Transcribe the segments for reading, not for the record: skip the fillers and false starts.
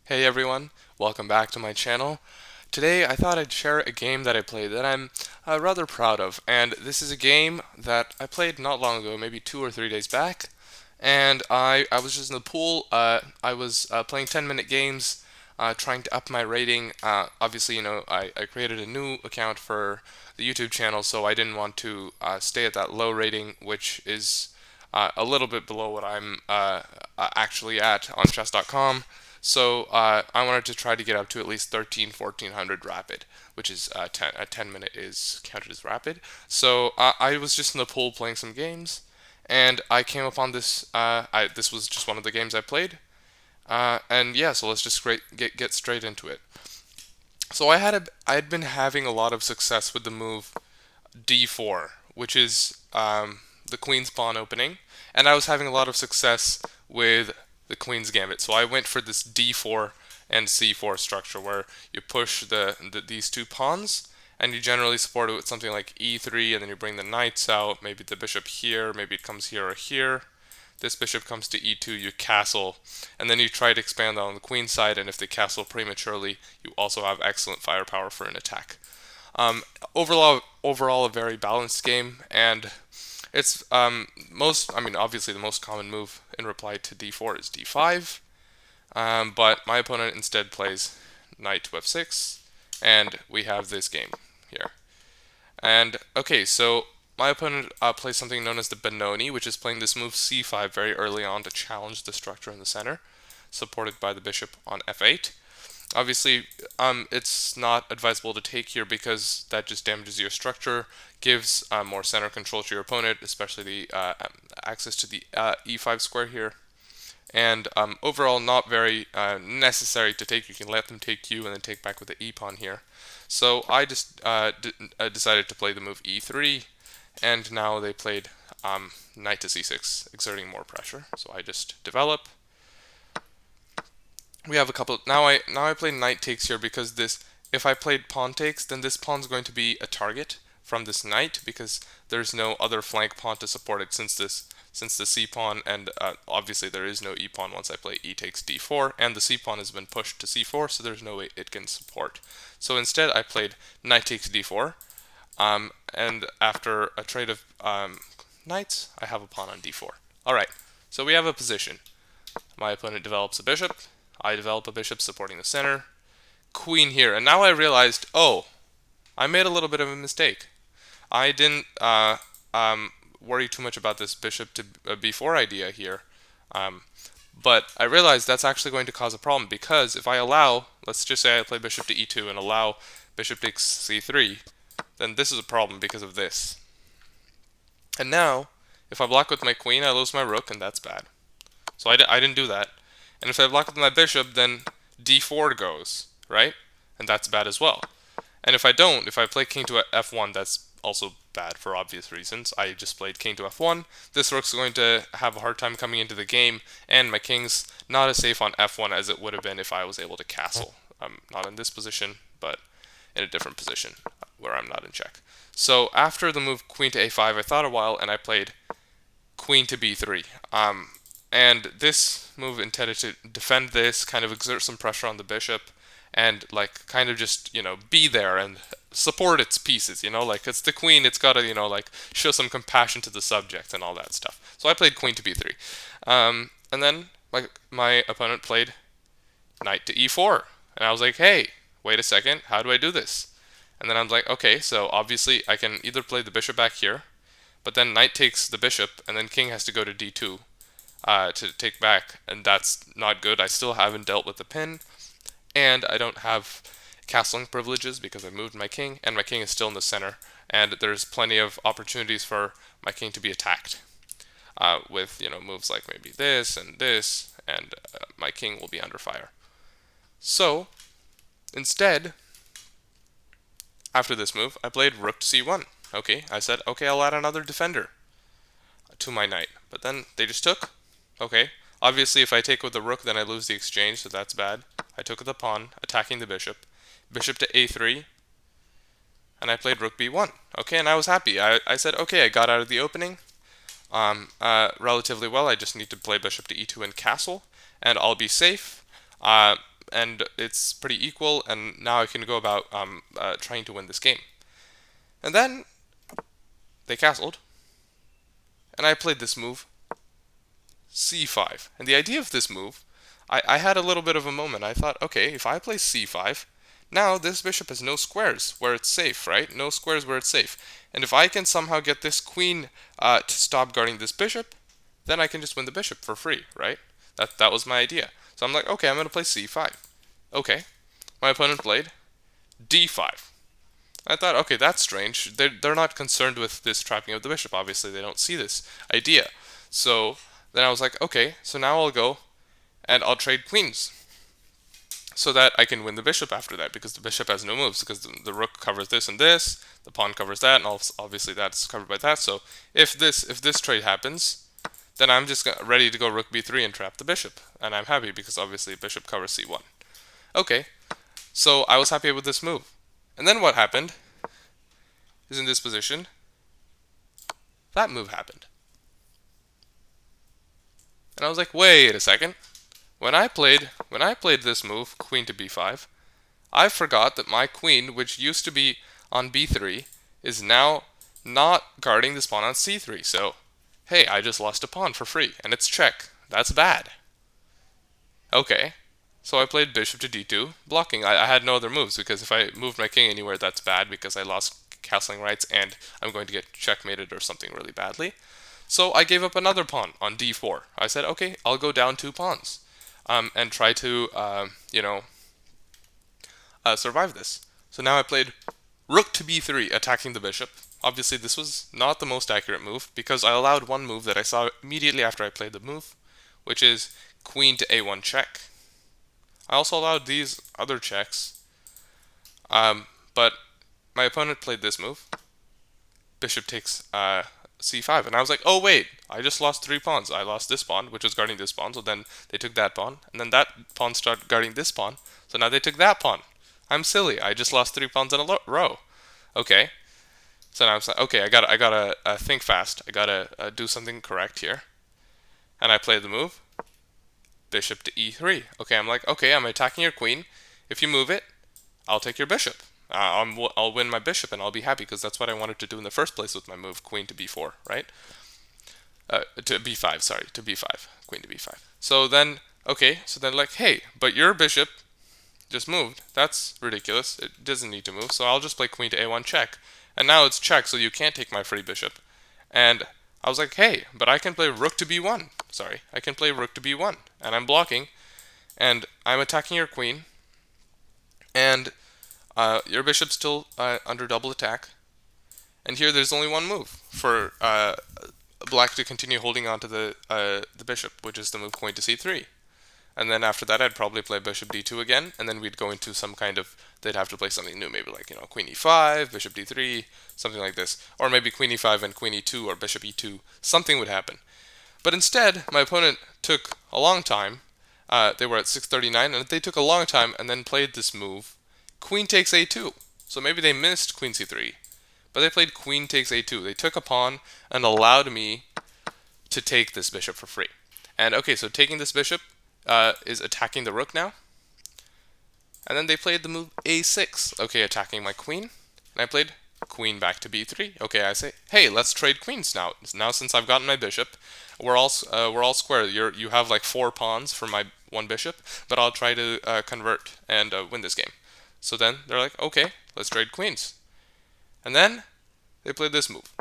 Hey everyone, welcome back to my channel. Today I thought I'd share a game that I played that I'm rather proud of, and this is a game that I played not long ago, maybe 2 or 3 days back, and I was just in the pool. I was playing 10-minute games, trying to up my rating. Obviously, I created a new account for the YouTube channel, so I didn't want to stay at that low rating, which is a little bit below what I'm actually at on chess.com. So I wanted to try to get up to at least 1400 rapid, which is a 10 minute is counted as rapid. So I was just in the pool playing some games, and I came upon this. This was just one of the games I played, and yeah, so let's just get straight into it. So I had been having a lot of success with the move d4, which is the queen's pawn opening, and I was having a lot of success with the queen's gambit. So I went for this d4 and c4 structure where you push these two pawns, and you generally support it with something like e3, and then you bring the knights out, maybe the bishop here, maybe it comes here or here. This bishop comes to e2, you castle, and then you try to expand on the queen side, and if they castle prematurely, you also have excellent firepower for an attack. Um, overall, a very balanced game, and it's I mean, obviously the most common move in reply to d4 is d5, but my opponent instead plays knight to f6, and we have this game here. And okay, so my opponent plays something known as the Benoni, which is playing this move c5 very early on to challenge the structure in the center, supported by the bishop on f8. Obviously, it's not advisable to take here because that just damages your structure, gives more center control to your opponent, especially the access to the e5 square here. And overall, not very necessary to take. You can let them take you and then take back with the e-pawn here. So I just decided to play the move e3, and now they played knight to c6, exerting more pressure. So I just develop. We have a couple. Now I play knight takes here because this. If I played pawn takes, then this pawn's going to be a target from this knight because there's no other flank pawn to support it since the c pawn, and obviously there is no e pawn once I play e takes d4, and the c pawn has been pushed to c4, so there's no way it can support. So instead I played knight takes d4, and after a trade of knights, I have a pawn on d4. All right, so we have a position. My opponent develops a bishop. I develop a bishop supporting the center. Queen here, and now I realized, oh, I made a little bit of a mistake. I didn't worry too much about this bishop to b4 idea here, but I realized that's actually going to cause a problem because if I allow, let's just say I play bishop to e2 and allow bishop takes c3, then this is a problem because of this. And now, if I block with my queen, I lose my rook, and that's bad. So I didn't do that. And if I block with my bishop, then d4 goes, right? And that's bad as well. And if I don't, if I play king to f1, that's also bad for obvious reasons. I just played king to f1. This rook's going to have a hard time coming into the game, and my king's not as safe on f1 as it would have been if I was able to castle. I'm not in this position, but in a different position where I'm not in check. So after the move queen to a5, I thought a while, and I played queen to b3. And this move intended to defend this, kind of exert some pressure on the bishop, and like kind of just, be there and support its pieces, like it's the queen, it's got to, like show some compassion to the subject and all that stuff. So I played queen to b3. And then my opponent played knight to e4. And I was like, hey, wait a second, how do I do this? And then I'm like, okay, so obviously I can either play the bishop back here, but then knight takes the bishop, and then king has to go to d2 to take back, and that's not good. I still haven't dealt with the pin, and I don't have castling privileges because I moved my king, and my king is still in the center, and there's plenty of opportunities for my king to be attacked with moves like maybe this, and my king will be under fire. So instead, after this move, I played rook to c1. Okay, I said, okay, I'll add another defender to my knight, but then they just took. Okay, obviously if I take with the rook, then I lose the exchange, so that's bad. I took with the pawn, attacking the bishop. Bishop to a3, and I played rook b1. Okay, and I was happy. I said, okay, I got out of the opening relatively well. I just need to play bishop to e2 and castle, and I'll be safe. and it's pretty equal, and now I can go about trying to win this game. And then they castled, and I played this move, c5. And the idea of this move, I had a little bit of a moment. I thought, okay, if I play c5, now this bishop has no squares where it's safe, right? No squares where it's safe. And if I can somehow get this queen to stop guarding this bishop, then I can just win the bishop for free, right? That was my idea. So I'm like, okay, I'm going to play c5. Okay. My opponent played d5. I thought, okay, that's strange. They're not concerned with this trapping of the bishop. Obviously, they don't see this idea. So then I was like, okay, so now I'll go and I'll trade queens so that I can win the bishop after that, because the bishop has no moves, because the rook covers this and this, the pawn covers that, and obviously that's covered by that. So if this trade happens, then I'm just ready to go rook b3 and trap the bishop, and I'm happy because obviously bishop covers c1. Okay, so I was happy with this move. And then what happened is, in this position, that move happened. And I was like, wait a second. When I played this move, queen to b5, I forgot that my queen, which used to be on b3, is now not guarding this pawn on c3. So, hey, I just lost a pawn for free, and it's check. That's bad. Okay, so I played bishop to d2, blocking. I had no other moves, because if I moved my king anywhere, that's bad, because I lost castling rights, and I'm going to get checkmated or something really badly. So I gave up another pawn on d4. I said, okay, I'll go down 2 pawns, and try to, survive this. So now I played rook to b3, attacking the bishop. Obviously, this was not the most accurate move, because I allowed one move that I saw immediately after I played the move, which is queen to a1 check. I also allowed these other checks, but my opponent played this move, bishop takes c5, and I was like, oh wait, I just lost 3 pawns. I lost this pawn, which was guarding this pawn, so then they took that pawn, and then that pawn started guarding this pawn, so now they took that pawn. I'm silly, I just lost 3 pawns in a row. Okay, so now I was like, okay, I gotta think fast, I gotta do something correct here, and I played the move, bishop to e3. Okay, I'm like, okay, I'm attacking your queen. If you move it, I'll take your bishop. I'll win my bishop and I'll be happy, because that's what I wanted to do in the first place with my move, queen to b4, right? To b5, sorry, to b5, queen to b5. So then, okay, so then like, hey, but your bishop just moved. That's ridiculous. It doesn't need to move, so I'll just play queen to a1 check. And now it's check, so you can't take my free bishop. And I was like, hey, but I can play rook to b1. Sorry, I can play rook to b1, and I'm blocking, and I'm attacking your queen, and your bishop's still under double attack. And here there's only one move for black to continue holding on to the bishop, which is the move queen to c3. And then after that, I'd probably play bishop d2 again, and then we'd go into some kind of, they'd have to play something new, maybe like, queen e5, bishop d3, something like this. Or maybe queen e5 and queen e2, or bishop e2, something would happen. But instead, my opponent took a long time. They were at 639, and they took a long time and then played this move, queen takes a2. So maybe they missed queen c3, but they played queen takes a2. They took a pawn and allowed me to take this bishop for free. And okay, so taking this bishop is attacking the rook now. And then they played the move a6. Okay, attacking my queen. And I played queen back to b3. Okay, I say, hey, let's trade queens now. Now since I've gotten my bishop, we're all square. You have like 4 pawns for my 1 bishop, but I'll try to convert and win this game. So then they're like, okay, let's trade queens. And then they played this move,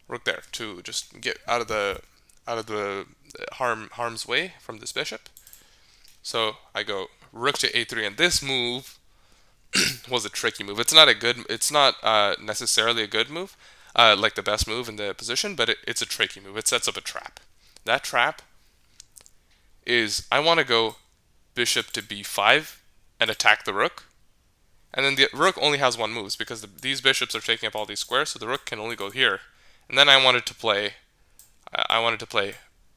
rook there, to just get out of the harm's way from this bishop. So I go rook to a3, and this move was a tricky move. It's not necessarily a good move, like the best move in the position, but it's a tricky move. It sets up a trap. That trap is, I want to go bishop to b5 and attack the rook. And then the rook only has 1 move, because these bishops are taking up all these squares, so the rook can only go here. And then I wanted to play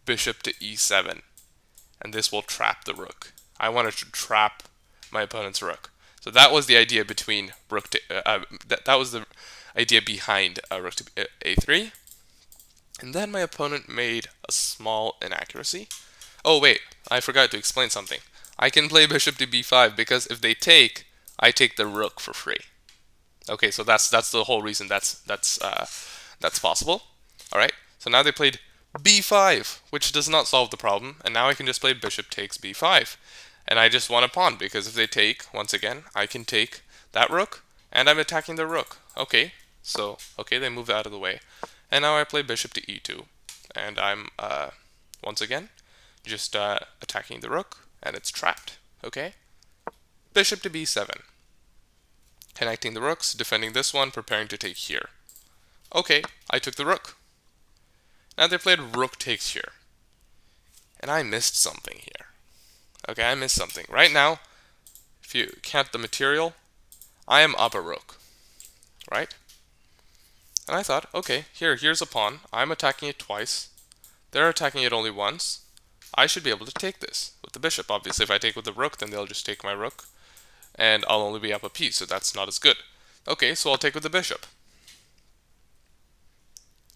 bishop to e7, and this will trap the rook. I wanted to trap my opponent's rook. So that was the idea between rook to that was the idea behind rook to a3. And then my opponent made a small inaccuracy. Oh wait, I forgot to explain something. I can play bishop to b5 because if they take, I take the rook for free. Okay, so that's the whole reason that's possible. All right. So now they played b5, which does not solve the problem, and now I can just play bishop takes b5, and I just want a pawn because if they take, once again, I can take that rook, and I'm attacking the rook. Okay, so okay, they move out of the way, and now I play bishop to e2, and I'm once again just attacking the rook, and it's trapped. Okay, bishop to b7. Connecting the rooks, defending this one, preparing to take here. Okay, I took the rook. Now they played rook takes here. And I missed something here. Okay, I missed something. Right now, if you count the material, I am up a rook. Right? And I thought, okay, here's a pawn. I'm attacking it twice. They're attacking it only once. I should be able to take this with the bishop. Obviously, if I take with the rook, then they'll just take my rook. And I'll only be up a piece, so that's not as good. Okay, so I'll take with the bishop.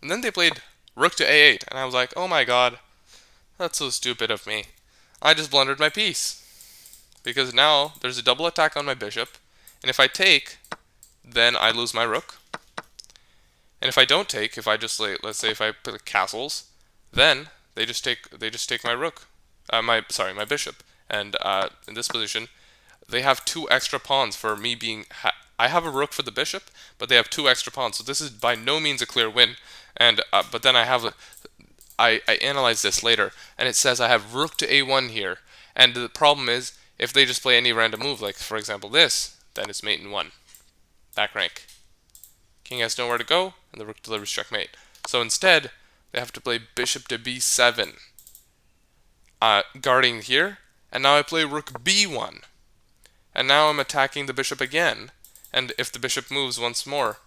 And then they played rook to a8, and I was like, oh my god, that's so stupid of me. I just blundered my piece. Because now there's a double attack on my bishop, and if I take, then I lose my rook. And if I don't take, if I just let's say if I put castles, then they just take my rook, my bishop. And in this position, they have two extra pawns for me being. I have a rook for the bishop, but they have two extra pawns. So this is by no means a clear win. And but then I analyzed this later, and it says I have rook to a1 here. And the problem is, if they just play any random move, like for example this, then it's mate in 1. Back rank. King has nowhere to go, and the rook delivers checkmate. So instead, they have to play bishop to b7, guarding here. And now I play rook b1. And now I'm attacking the bishop again. And if the bishop moves once more,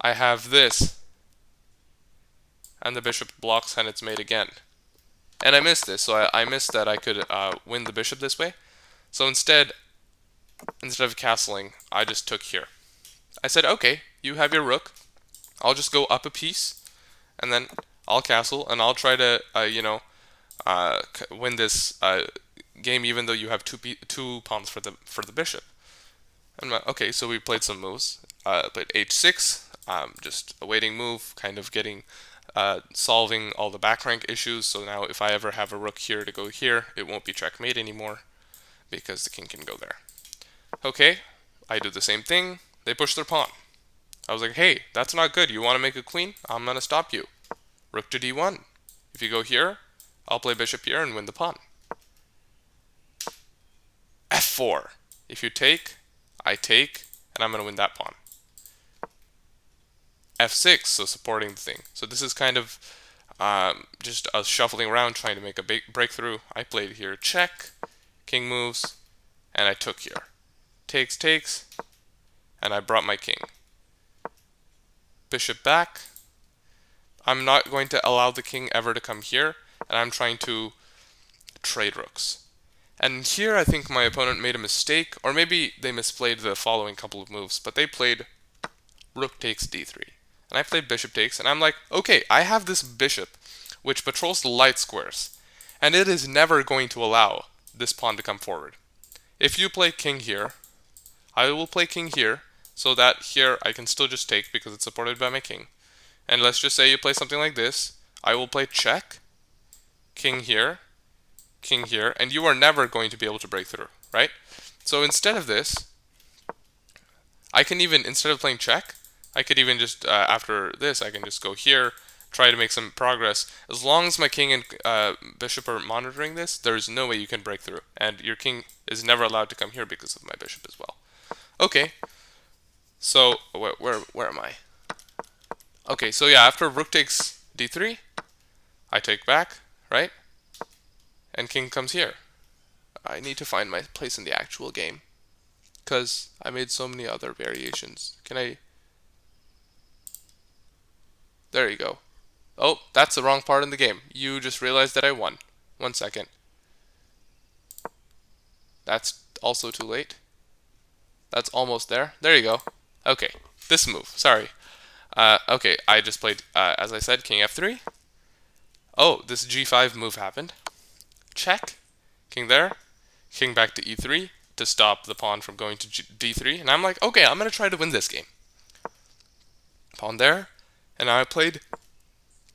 I have this. And the bishop blocks and it's mate again. And I missed this, so I missed that I could win the bishop this way. So instead of castling, I just took here. I said, okay, you have your rook. I'll just go up a piece, and then I'll castle, and I'll try to, win this game, even though you have two pawns for the bishop. And okay, so we played some moves. Played h6, just a waiting move, kind of getting, solving all the back rank issues. So now if I ever have a rook here to go here, it won't be checkmate anymore, because the king can go there. Okay, I do the same thing. They push their pawn. I was like, hey, that's not good. You want to make a queen? I'm going to stop you. Rook to d1. If you go here, I'll play bishop here and win the pawn. f4. If you take, I take, and I'm going to win that pawn. f6, so supporting the thing. So this is kind of just us shuffling around trying to make a big breakthrough. I played here check, king moves, and I took here. Takes, takes, and I brought my king. Bishop back. I'm not going to allow the king ever to come here, and I'm trying to trade rooks. And here I think my opponent made a mistake, or maybe they misplayed the following couple of moves, but they played rook takes d3. And I played bishop takes, and I'm like, okay, I have this bishop which patrols the light squares, and it is never going to allow this pawn to come forward. If you play king here, I will play king here, so that here I can still just take because it's supported by my king. And let's just say you play something like this. I will play check, king here, and you are never going to be able to break through, right? So instead of this, I can even, instead of playing check, I could even just, after this, I can just go here, try to make some progress. As long as my king and bishop are monitoring this, there is no way you can break through. And your king is never allowed to come here because of my bishop as well. Okay, so where am I? Okay, so yeah, after rook takes d3, I take back, right? And king comes here. I need to find my place in the actual game, because I made so many other variations. Can I? There you go. Oh, that's the wrong part in the game. You just realized that I won. 1 second. That's also too late. That's almost there. There you go. Okay, this move. Sorry. Okay, I just played, as I said, king f3. Oh, this g5 move happened. Check. King there. king back to e3 to stop the pawn from going to d3. And I'm like, okay, I'm going to try to win this game. Pawn there. And now I played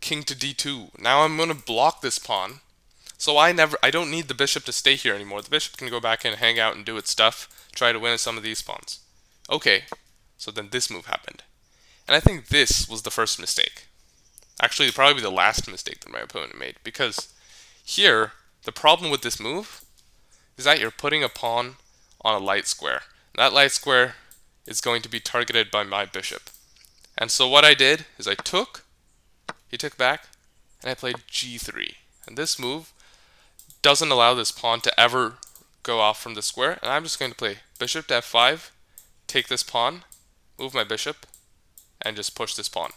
king to d2. Now I'm going to block this pawn. So I don't need the bishop to stay here anymore. The bishop can go back and hang out and do its stuff, try to win some of these pawns. Okay, so then this move happened. And I think this was the first mistake. Actually, probably the last mistake that my opponent made. Because here, the problem with this move is that you're putting a pawn on a light square. That light square is going to be targeted by my bishop. And so what I did is I took, he took back, and I played g3. And this move doesn't allow this pawn to ever go off from the square. And I'm just going to play bishop to f5, take this pawn, move my bishop, and just push this pawn.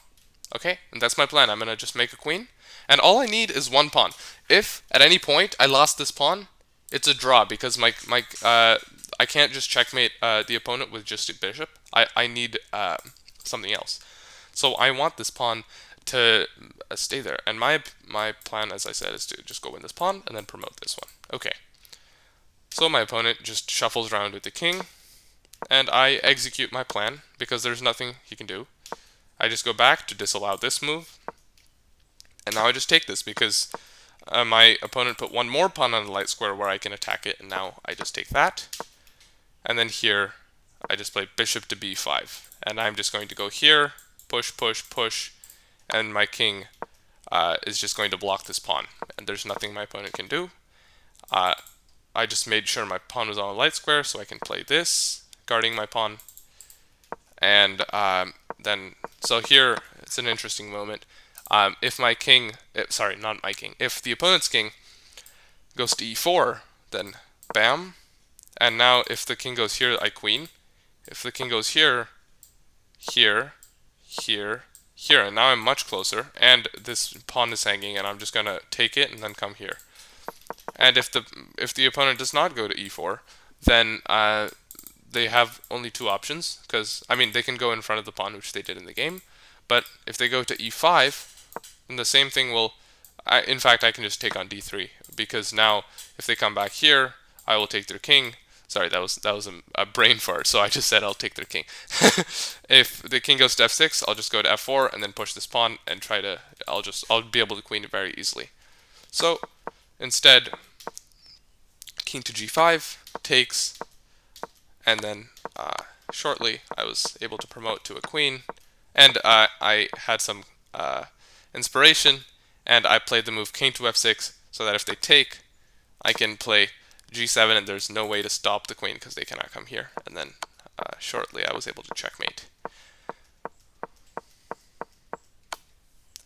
Okay, and that's my plan. I'm going to just make a queen. And all I need is one pawn. If at any point I lost this pawn, it's a draw because I can't just checkmate the opponent with just a bishop. I need something else. So I want this pawn to stay there. And my plan, as I said, is to just go win this pawn and then promote this one. Okay. So my opponent just shuffles around with the king, and I execute my plan because there's nothing he can do. I just go back to disallow this move, and now I just take this because my opponent put one more pawn on the light square where I can attack it, and now I just take that. And then here, I just play bishop to b5, and I'm just going to go here, push, push, push, and my king is just going to block this pawn, and there's nothing my opponent can do. I just made sure my pawn was on a light square, so I can play this, guarding my pawn. And so here, it's an interesting moment. If my king, sorry, not my king, if the opponent's king goes to e4, then bam. And now if the king goes here, I queen. If the king goes here, here, here, here, and now I'm much closer, and this pawn is hanging, and I'm just gonna take it and then come here. And if the opponent does not go to e4, then they have only two options, because I mean they can go in front of the pawn, which they did in the game, but if they go to e5, then the same thing will. In fact, I can just take on d3, because now if they come back here, I will take their king. Sorry, that was a brain fart. So I just said I'll take their king. If the king goes to f6, I'll just go to f4 and then push this pawn and try to. I'll be able to queen it very easily. So instead, king to g5 takes, and then shortly I was able to promote to a queen, and I had some inspiration, and I played the move king to f6 so that if they take, I can play g7 and there's no way to stop the queen because they cannot come here. And then shortly I was able to checkmate.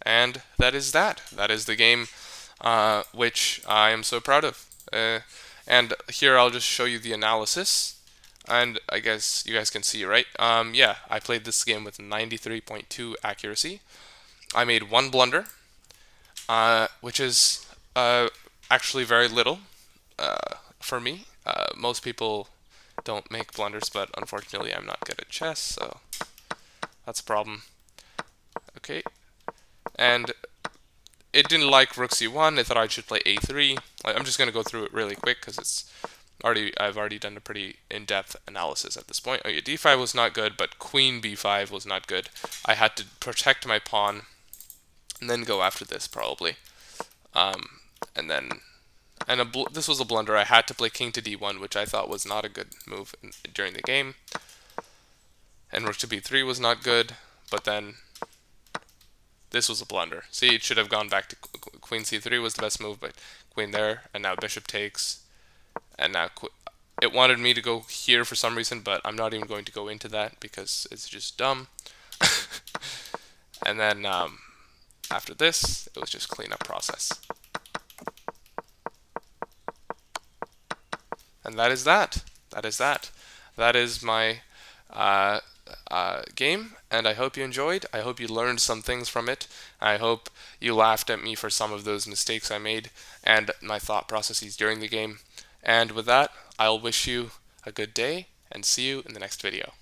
And that is that. That is the game which I am so proud of. And here I'll just show you the analysis. And I guess you guys can see, right? Yeah, I played this game with 93.2 accuracy. I made one blunder, which is actually very little for me. Most people don't make blunders, but unfortunately I'm not good at chess, so that's a problem. Okay, and it didn't like rook c1. I thought I should play a3. I'm just going to go through it really quick because I've already done a pretty in-depth analysis at this point. Okay, d5 was not good, but queen b5 was not good. I had to protect my pawn and then go after this probably. This was a blunder. I had to play king to d1, which I thought was not a good move during the game. And rook to b3 was not good, but then this was a blunder. See, it should have gone back to queen c3 was the best move, but queen there, and now bishop takes, and now it wanted me to go here for some reason, but I'm not even going to go into that because it's just dumb. And then after this, it was just cleanup process. And that is that. That is that. That is my game, and I hope you enjoyed. I hope you learned some things from it. I hope you laughed at me for some of those mistakes I made and my thought processes during the game. And with that, I'll wish you a good day and see you in the next video.